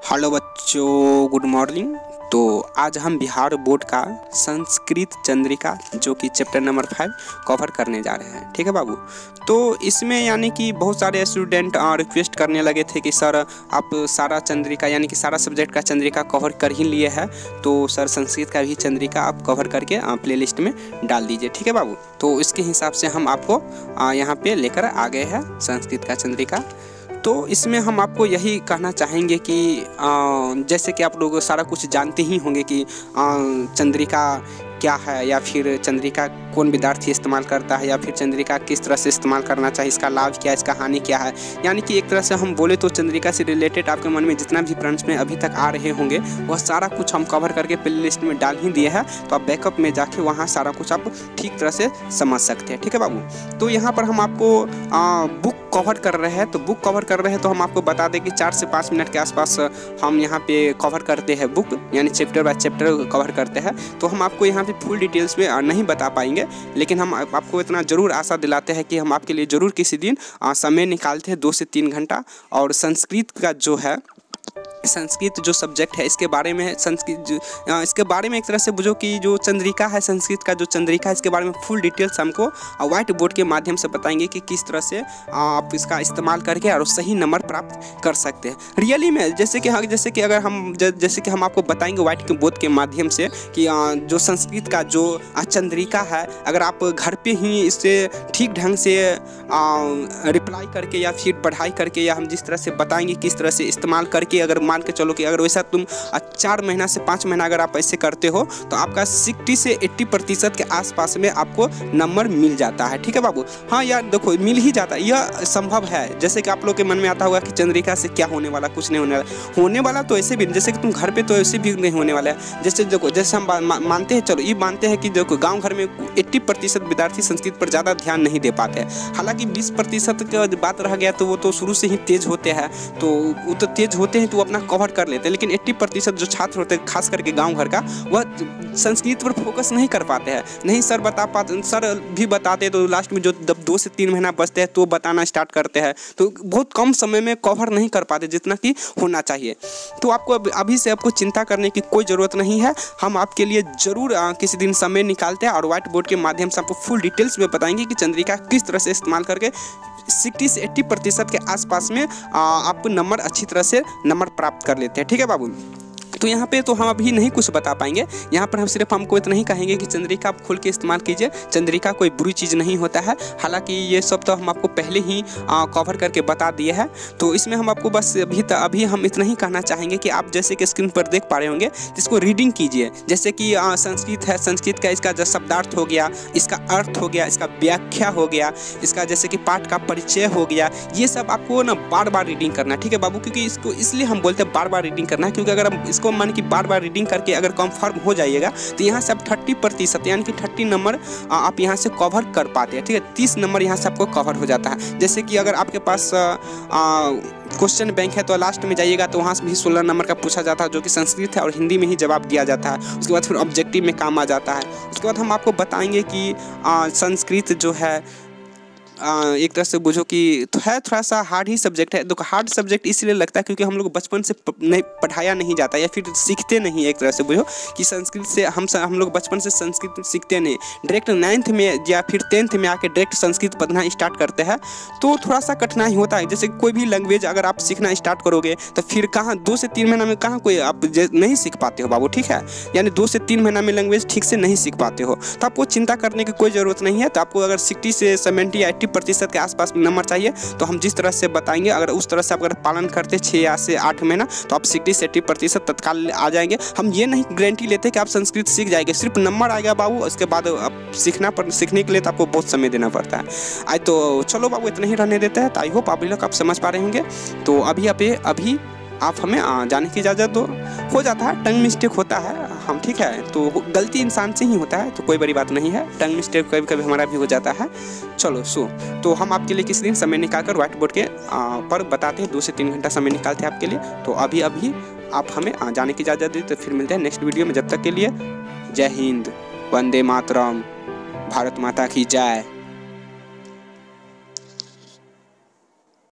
Hello बच्चों, good morning. तो आज हम बिहार बोर्ड का संस्कृत चंद्रिका जो कि चैप्टर नंबर 5 कवर करने जा रहे हैं। ठीक है बाबू। तो इसमें यानी कि बहुत सारे स्टूडेंट रिक्वेस्ट करने लगे थे कि सर आप सारा चंद्रिका यानी कि सारा सब्जेक्ट का चंद्रिका कवर कर ही लिए हैं, तो सर संस्कृत का भी चंद्रिका आप कवर करके प्लेलिस्ट में डाल दीजिए। ठीक है बाबू। तो इसके हिसाब से हम आपको यहाँ पे लेकर आ गए हैं संस्कृत का चंद्रिका। तो इसमें हम आपको यही कहना चाहेंगे कि जैसे कि आप लोग सारा कुछ जानते ही होंगे कि चंद्रिका क्या है, या फिर चंद्रिका कौन विद्यार्थी इस्तेमाल करता है, या फिर चंद्रिका किस तरह से इस्तेमाल करना चाहिए, इसका लाभ क्या है, इसका हानि क्या है। यानी कि एक तरह से हम बोले तो चंद्रिका से रिलेटेड आपके मन में जितना भी प्रश्न अभी तक आ रहे होंगे वह सारा कुछ हम कवर करके प्ले लिस्ट में डाल ही दिए हैं। तो आप बैकअप में जाके वहाँ सारा कुछ आप ठीक तरह से समझ सकते हैं। ठीक है बाबू। तो यहाँ पर हम आपको बुक कवर कर रहे हैं। तो बुक कवर कर रहे हैं तो हम आपको बता दें कि 4 से 5 मिनट के आसपास हम यहाँ पे कवर करते हैं बुक, यानी चैप्टर बाय चैप्टर कवर करते हैं। तो हम आपको यहाँ पे फुल डिटेल्स में नहीं बता पाएंगे, लेकिन हम आपको इतना ज़रूर आशा दिलाते हैं कि हम आपके लिए ज़रूर किसी दिन समय निकालते हैं 2 से 3 घंटा। और संस्कृत का जो है संस्कृत जो सब्जेक्ट है इसके बारे में इसके बारे में एक तरह से बुझो कि जो चंद्रिका है, संस्कृत का जो चंद्रिका है, इसके बारे में फुल डिटेल्स हमको व्हाइट बोर्ड के माध्यम से बताएंगे कि किस तरह से आप इसका इस्तेमाल करके और सही नंबर प्राप्त कर सकते हैं रियली में। जैसे कि अगर हम आपको बताएंगे व्हाइट बोर्ड के माध्यम से कि जो संस्कृत का जो चंद्रिका है, अगर आप घर पे ही इससे ठीक ढंग से रिप्लाई करके या फिर पढ़ाई करके, या हम जिस तरह से बताएंगे किस तरह से इस्तेमाल करके, अगर मान के चलो कि अगर वैसा तुम 4 महीना से 5 महीना अगर आप ऐसे करते हो तो आपका 60 से 80% के आसपास में आपको नंबर मिल जाता है। ठीक है बाबू। हाँ यार देखो, मिल ही जाता है, यह संभव है। जैसे कि आप लोग के मन में आता होगा कि चंद्रिका से क्या होने वाला, कुछ नहीं होने वाला तो ऐसे भी, जैसे कि तुम घर पे तो ऐसे भी नहीं होने वाला है। जैसे देखो, जैसे हम मानते हैं, चलो ये मानते हैं कि देखो गाँव घर में 80% विद्यार्थी संस्कृत पर ज़्यादा ध्यान नहीं दे पाते हैं। हालांकि 20% की बात रह गया तो वो तो शुरू से ही तेज होते हैं, तो वो तो तेज होते हैं तो अपना कवर कर लेते हैं। लेकिन 80% जो छात्र होते हैं खास करके गांव घर का, वह संस्कृत पर फोकस नहीं कर पाते हैं। नहीं सर बता पाते, सर भी बताते तो लास्ट में जो 2 से 3 महीना बचते हैं तो बताना स्टार्ट करते हैं, तो बहुत कम समय में कवर नहीं कर पाते जितना कि होना चाहिए। तो आपको अभी से आपको चिंता करने की कोई ज़रूरत नहीं है। हम आपके लिए ज़रूर किसी दिन समय निकालते हैं और व्हाइट बोर्ड के माध्यम से आपको फुल डिटेल्स में बताएंगे कि चंद्रिका किस तरह से इस्तेमाल करके 60 से 80% के आसपास में आप नंबर अच्छी तरह से नंबर प्राप्त कर लेते हैं। ठीक है बाबू। तो यहाँ पे तो हम अभी नहीं कुछ बता पाएंगे। यहाँ पर हम सिर्फ हमको इतना ही कहेंगे कि चंद्रिका आप खोल के इस्तेमाल कीजिए। चंद्रिका कोई बुरी चीज़ नहीं होता है। हालांकि ये सब तो हम आपको पहले ही कवर करके बता दिए हैं। तो इसमें हम आपको बस अभी हम इतना ही कहना चाहेंगे कि आप जैसे कि स्क्रीन पर देख पा रहे होंगे, जिसको रीडिंग कीजिए। जैसे कि संस्कृत है, संस्कृत का इसका जो शब्दार्थ हो गया, इसका अर्थ हो गया, इसका व्याख्या हो गया, इसका जैसे कि पाठ का परिचय हो गया, ये सब आपको ना बार बार रीडिंग करना है। ठीक है बाबू। क्योंकि इसको इसलिए हम बोलते हैं बार बार रीडिंग करना है, क्योंकि अगर हम इसको मान कि बार बार रीडिंग करके अगर कंफर्म हो जाइएगा तो यहाँ से आप 30% यानी कि 30 नंबर आप यहाँ से कवर कर पाते हैं। ठीक है। 30 नंबर यहाँ से आपको कवर हो जाता है। जैसे कि अगर आपके पास क्वेश्चन बैंक है तो लास्ट में जाइएगा तो वहाँ से भी 16 नंबर का पूछा जाता है, जो कि संस्कृत है और हिंदी में ही जवाब दिया जाता है। उसके बाद फिर ऑब्जेक्टिव में काम आ जाता है। उसके बाद हम आपको बताएंगे कि संस्कृत जो है एक तरह से बुझो कि तो है थोड़ा सा हार्ड ही सब्जेक्ट है। देखो हार्ड सब्जेक्ट इसलिए लगता है क्योंकि हम लोग बचपन से नहीं पढ़ाया नहीं जाता, या फिर सीखते नहीं। एक तरह से बुझो कि संस्कृत से हम लोग बचपन से संस्कृत सीखते नहीं, डायरेक्ट 9th में या फिर 10th में आके डायरेक्ट संस्कृत पढ़ना स्टार्ट करते हैं, तो थोड़ा सा कठिनाई होता है। जैसे कोई भी लैंग्वेज अगर आप सीखना स्टार्ट करोगे तो फिर कहाँ 2 से 3 महीना में कहाँ कोई आप नहीं सीख पाते हो बाबू। ठीक है। यानी 2 से 3 महीना में लैंग्वेज ठीक से नहीं सीख पाते हो, तो आपको चिंता करने की कोई ज़रूरत नहीं है। तो आपको अगर 60 से 70 या 80% के आसपास नंबर चाहिए तो हम जिस तरह से बताएंगे, अगर उस तरह से आप अगर पालन करते 6 से 8 महीना तो आप 60 से 80% तत्काल आ जाएंगे। हम ये नहीं गारंटी लेते कि आप संस्कृत सीख जाएंगे, सिर्फ नंबर आएगा बाबू। उसके बाद आप सीखने के लिए तो आपको बहुत समय देना पड़ता है। आई तो चलो बाबू इतना ही रहने देते हैं। तो आई होप आप लोग आप समझ पा रहे होंगे। तो अभी आप हमें जाने की इजाज़त दो। हो जाता है, टंग मिस्टेक होता है हम, ठीक है। तो गलती इंसान से ही होता है, तो कोई बड़ी बात नहीं है। टंग मिस्टेक कभी कभी हमारा भी हो जाता है। चलो तो हम आपके लिए किसी दिन समय निकालकर व्हाइट बोर्ड के पर बताते हैं। 2 से 3 घंटा समय निकालते हैं आपके लिए। तो अभी आप हमें जाने की इजाज़त दें। तो फिर मिलते हैं नेक्स्ट वीडियो में। जब तक के लिए जय हिंद, वंदे मातरम, भारत माता की जय।